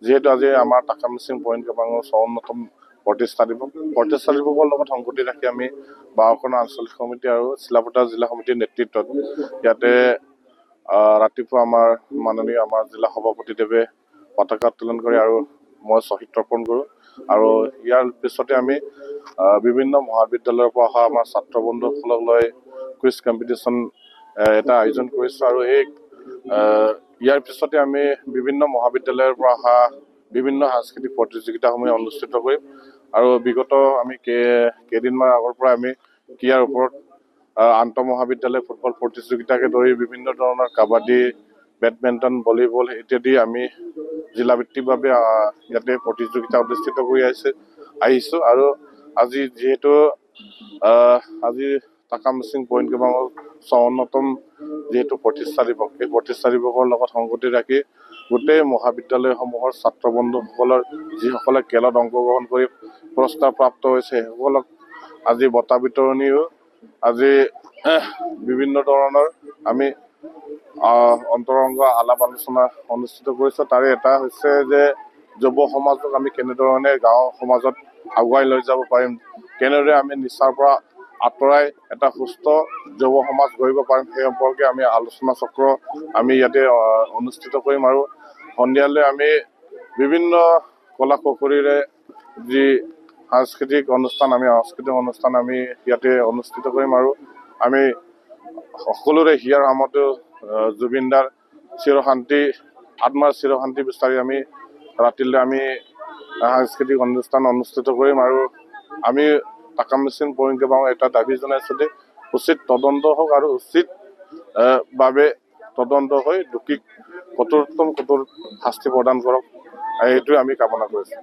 যিহেতু আজি আমাৰ টাকা মিচিং পইণ্ট কেবাঙৰ 54তম প্ৰতিষ্ঠা দিৱসৰ লগত সংগতি ৰাখি আমি 12খন আঞ্চলিক সমিতি আৰু চিলাপথাৰ জিলা সমিতিৰ নেতৃত্বত ইয়াতে ৰাতিপুৱা আমাৰ মাননীয় জিলা সভাপতিদেৱে পতাকা উত্তোলন কৰি আৰু মই শ্বহীদ তৰ্পণ কৰোঁ। আৰু ইয়াৰ পিছতে আমি বিভিন্ন মহাবিদ্যালয়ৰ পৰা অহা আমাৰ ছাত্ৰ বন্ধুসকলক লৈ কুইজ কম্পিটিশ্যন এটা আয়োজন কৰিছোঁ। আৰু ইয়াৰ পিছতে আমি বিভিন্ন মহাবিদ্যালয়ৰ পৰা অহা বিভিন্ন সাংস্কৃতিক প্ৰতিযোগিতাসমূহ অনুষ্ঠিত কৰিম। আৰু বিগত আমি কেইদিনমান আগৰ পৰা আমি ক্ৰীড়াৰ ওপৰত আন্তঃ মহাবিদ্যালয় ফুটবল প্ৰতিযোগিতাকে ধৰি বিভিন্ন ধৰণৰ কাবাডী, বেডমিণ্টন, ভলীবল ইত্যাদি আমি জিলাভিত্তিকভাৱে ইয়াতে প্ৰতিযোগিতা অনুষ্ঠিত কৰি আহিছোঁ। আৰু আজি যিহেতু আজি টাকা মিচিং পইণ্ট কেবাঙৰ 54তম যিহেতু প্ৰতিষ্ঠা দিৱস, এই প্ৰতিষ্ঠা দিৱসৰ লগত সংগতি ৰাখি গোটেই মহাবিদ্যালয়সমূহৰ ছাত্ৰ বন্ধুসকলৰ যিসকলে খেলত অংশগ্ৰহণ কৰি পুৰস্কাৰ প্ৰাপ্ত হৈছে সেইসকলক আজি বঁটা বিতৰণিও আজি বিভিন্ন ধৰণৰ আমি অন্তৰংগ আলাপ আলোচনা অনুষ্ঠিত কৰিছোঁ। তাৰে এটা হৈছে যে যুৱ সমাজক আমি কেনেধৰণে গাঁও সমাজত আগুৱাই লৈ যাব পাৰিম, কেনেদৰে আমি নিচাৰ পৰা আঁতৰাই এটা সুস্থ যুৱ সমাজ গঢ়িব পাৰিম, সেই সম্পৰ্কে আমি আলোচনা চক্ৰ আমি ইয়াতে অনুষ্ঠিত কৰিম। আৰু সন্ধিয়ালৈ আমি বিভিন্ন কলা কৌশলীৰে যি সাংস্কৃতিক অনুষ্ঠান আমি ইয়াতে অনুষ্ঠিত কৰিম। আৰু আমি সকলোৰে হিয়াৰ আমতো জুবিনদাৰ আত্মাৰ চিৰশান্তি বিচাৰি আমি ৰাতিলৈ আমি সাংস্কৃতিক অনুষ্ঠান অনুষ্ঠিত কৰিম। আৰু আমি টাকা মিচিং পইণ্ট কেবাঙৰ এটা দাবী জনাইছোঁ যে উচিত তদন্ত হওক আৰু উচিত ভাৱে তদন্ত হৈ দোষীক কঠোৰ শাস্তি প্ৰদান কৰক, এইটোৱে আমি কামনা কৰিছোঁ।